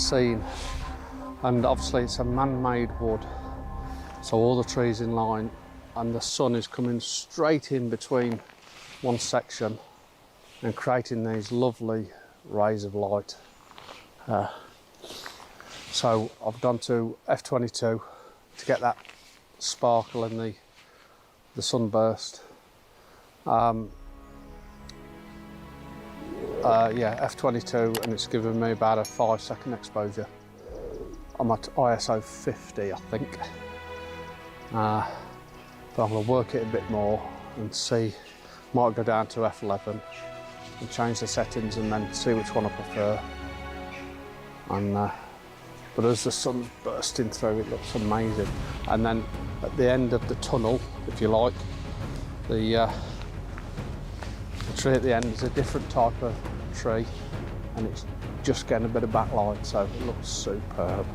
scene. And obviously it's a man-made wood, so all the trees in line, and the sun is coming straight in between one section and creating these lovely rays of light. So I've gone to f22 to get that sparkle and the sunburst. Yeah, f22, and it's given me about a 5-second exposure. I'm at ISO 50, I think. But I'm going to work it a bit more and see. Might go down to f11 and change the settings and then see which one I prefer. And but as the sun's bursting through, it looks amazing. And then at the end of the tunnel, if you like, the tree at the end is a different type of tree, and it's just getting a bit of backlight, so it looks superb.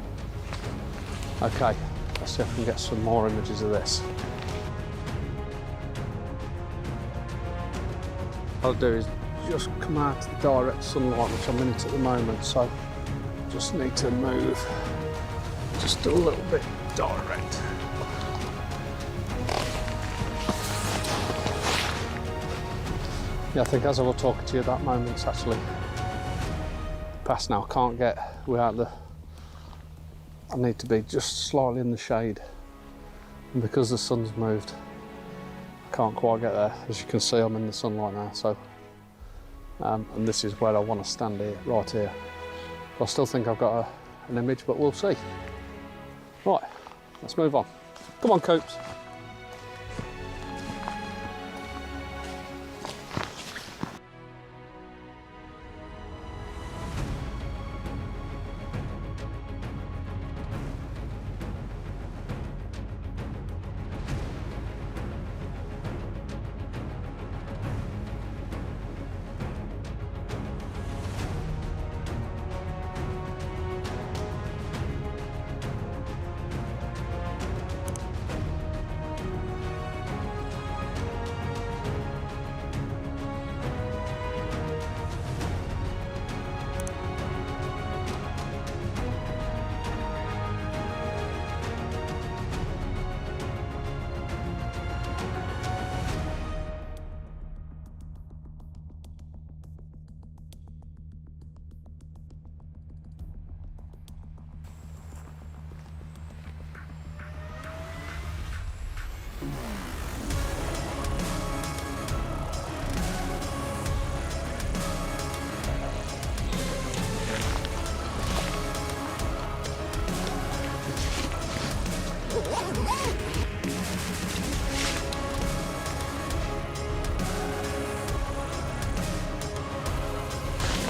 Okay, let's see if I can get some more images of this. What I'll do is just come out to the direct sunlight, which I'm in it at the moment, so just need to move just a little bit direct. Yeah, I think as I was talking to you, that moment's actually past now. I can't get without I need to be just slightly in the shade. And because the sun's moved, I can't quite get there. As you can see, I'm in the sunlight now, so. And this is where I want to stand here, right here. I still think I've got an image, but we'll see. Right, let's move on. Come on, Coops.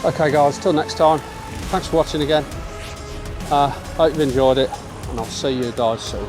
Okay guys, till next time, thanks for watching again. Hope you enjoyed it, and I'll see you guys soon.